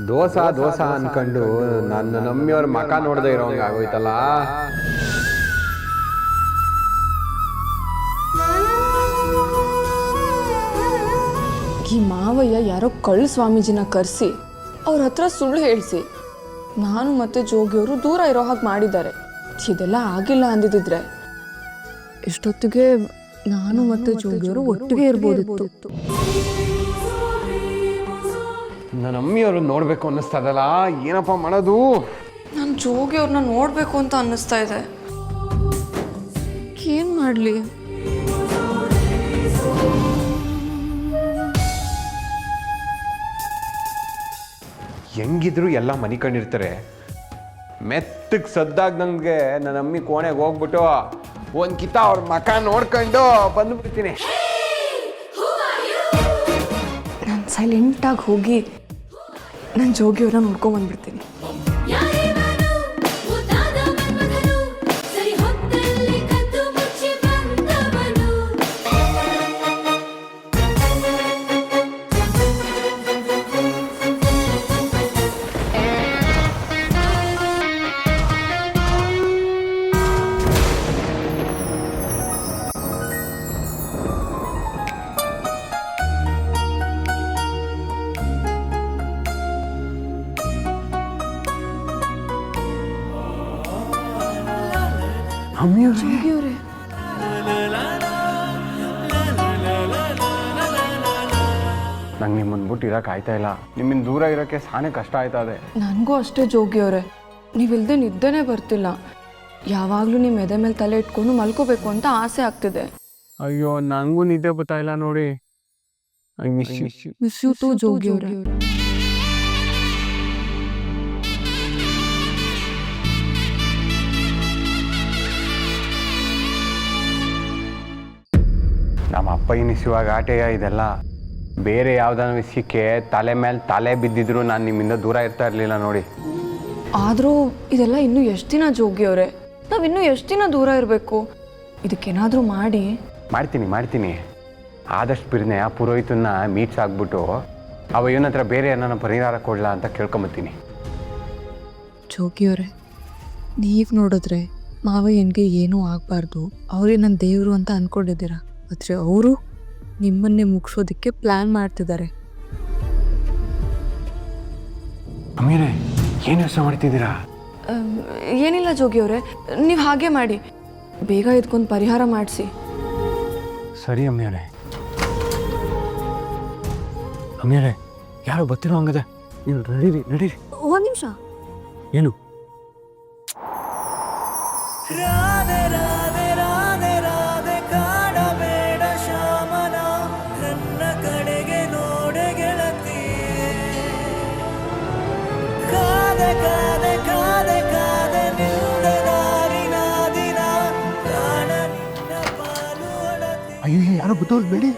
ದೋಸಾ ದೋಸಾ ಅನ್ಕೊಂಡು ನನ್ನ ನಮ್ಮಿಯವ್ರ ಮಕ ನೋಡದೆ ಇರೋಂಗ ಆಗೋಯ್ತಲ್ಲ. ಈ ಮಾವಯ್ಯ ಯಾರೋ ಕಳ್ಳ ಸ್ವಾಮೀಜಿನ ಕರೆಸಿ ಅವ್ರ ಹತ್ರ ಸುಳ್ಳು ಹೇಳಿಸಿ ನಾನು ಮತ್ತೆ ಜೋಗಿಯವರು ದೂರ ಇರೋ ಹಾಗೆ ಮಾಡಿದ್ದಾರೆ. ಇದೆಲ್ಲ ಆಗಿಲ್ಲ ಅಂದಿದ್ರೆ ಇಷ್ಟೊತ್ತಿಗೆ ನಾನು ಮತ್ತೆ ಜೋಗಿಯವರು ಒಟ್ಟಿಗೆ ಇರ್ಬೋದಿತ್ತು. ನನ್ನ ಅಮ್ಮಿಯವರು ನೋಡ್ಬೇಕು ಅನ್ನಿಸ್ತದಲ್ಲ, ಏನಪ್ಪ ಮಾಡೋದು? ನಾನು ಜೋಗಿಯವ್ರನ್ನ ನೋಡ್ಬೇಕು ಅಂತ ಅನ್ನಿಸ್ತಾ ಇದೆ. ಏನ್ ಮಾಡ್ಲಿ? ಹೆಂಗಿದ್ರು ಎಲ್ಲ ಮನೆ ಕಂಡಿರ್ತಾರೆ. ಮೆತ್ತಗೆ ಸದ್ದಾಗ್ದಂಗೆ ನನ್ನ ಅಮ್ಮಿ ಕೋಣೆಗೆ ಹೋಗ್ಬಿಟ್ಟು ಒಂದು ಕಿತ್ತ ಅವ್ರ ಮಕ ನೋಡ್ಕೊಂಡು ಬಂದ್ಬಿಡ್ತೀನಿ. ನಾನು ಸೈಲೆಂಟಾಗಿ ಹೋಗಿ ನಾನು ಜೋಗಿಯವ್ರನ್ನ ನೋಡ್ಕೊಂಡ್ ಬಂದ್ಬಿಡ್ತೀನಿ. ಜೋಗಿಯವ್ರೆ, ನಂಗೆ ನಿಮ್ಮನ್ನು ಬಿಟ್ಟು ಇರೋಕೆ ಆಯ್ತಾ ಇಲ್ಲ. ನಿಮ್ಮಿಂದ ದೂರ ಇರೋಕ್ಕೆ ಸಾನೇ ಕಷ್ಟ ಆಯ್ತಾ ಇದೆ. ನನಗೂ ಅಷ್ಟೇ ಜೋಗಿಯವ್ರೆ, ನೀವಿಲ್ದೆ ನಿದ್ದೆನೇ ಬರ್ತಿಲ್ಲ. ಯಾವಾಗಲೂ ನಿಮ್ಮ ಎದೆ ಮೇಲೆ ತಲೆ ಇಟ್ಕೊಂಡು ಮಲ್ಕೋಬೇಕು ಅಂತ ಆಸೆ ಆಗ್ತಿದೆ. ಅಯ್ಯೋ, ನನಗೂ ನಿದ್ದೆ ಬರ್ತಾ ಇಲ್ಲ ನೋಡಿ. ಮಿಸ್ ಯು ಟು ಜೋಗಿಯವ್ರೆ. ನಮ್ಮ ಅಪ್ಪ ಎನಿಸುವಾಗ ಆಟೆಯ ಇದೆಲ್ಲ. ಬೇರೆ ಯಾವ್ದಾನ ವಿಷಯಕ್ಕೆ ತಲೆ ಮೇಲೆ ತಲೆ ಬಿದ್ದಿದ್ರು ನಾನು ನಿಮ್ಮಿಂದ ದೂರ ಇರ್ತಾ ಇರಲಿಲ್ಲ ನೋಡಿ. ಆದರೂ ಇದೆಲ್ಲ ಇನ್ನೂ ಎಷ್ಟು ದಿನ ಜೋಗಿಯವ್ರೆ? ನಾವಿನ್ನೂ ಎಷ್ಟು ದಿನ ದೂರ ಇರಬೇಕು? ಇದಕ್ಕೇನಾದರೂ ಮಾಡ್ತೀನಿ. ಆದಷ್ಟು ಬಿರ್ನೆ ಆ ಪುರೋಹಿತನ್ನ ಮೀಟ್ಸ್ ಆಗ್ಬಿಟ್ಟು ಅವ ಇವನ ಹತ್ರ ಬೇರೆ ಏನಾನ ಪರಿಹಾರ ಕೊಡ್ಲಾ ಅಂತ ಕೇಳ್ಕೊಂಬತ್ತೀನಿ. ಜೋಗಿಯವ್ರೆ, ನೀವು ನೋಡಿದ್ರೆ ಮಾವಯ್ಯನಿಗೆ ಏನೂ ಆಗಬಾರ್ದು, ಅವರೇ ನನ್ನ ದೇವರು ಅಂತ ಅಂದ್ಕೊಂಡಿದ್ದೀರಾ. ಆದರೆ ಅವರು ನಿಮ್ಮನ್ನೇ ಮುಗಿಸೋದಕ್ಕೆ ಪ್ಲ್ಯಾನ್ ಮಾಡ್ತಿದ್ದಾರೆ. ಅಮೀರೆ, ಏನು ಯೋಚನೆ ಮಾಡ್ತಿದ್ದೀರಾ? ಏನಿಲ್ಲ ಜೋಗಿಯವ್ರೆ, ನೀವು ಹಾಗೆ ಮಾಡಿ, ಬೇಗ ಇದಕ್ಕೊಂದು ಪರಿಹಾರ ಮಾಡಿಸಿ. ಸರಿ ಅಮ್ಮಿಯವ್ರೆ. ಅಮ್ಮಿಯವ್ರೆ, ಯಾರೋ ಬರ್ತಿರೋ ಹಂಗದ, ನೀವು ನಡೀರಿ. ಒಂದು ನಿಮಿಷ. ಏನು? ರಾಧೆ ರಾಧೆ ರಾಧೆ ರಾಧೆ ಕಾಡಬೇಡ ಶ್ಯಾಮನ, ನನ್ನ ಕಡೆಗೆ ನೋಡೆ ಗೆಳತಿ. ಕಾದೆ ಕಾದೆ ಕಾದೆ ಕಾದೆ ನಿಲ್ದೆ ದಾರಿನ ದಿನ, ಪ್ರಾಣ ನಿನ್ನ ಪಾಲು ಅಳತಿ. ಅಯ್ಯೋ, ಯಾರೋ ಗೊತ್ತೋರು ಬೇಡಿ.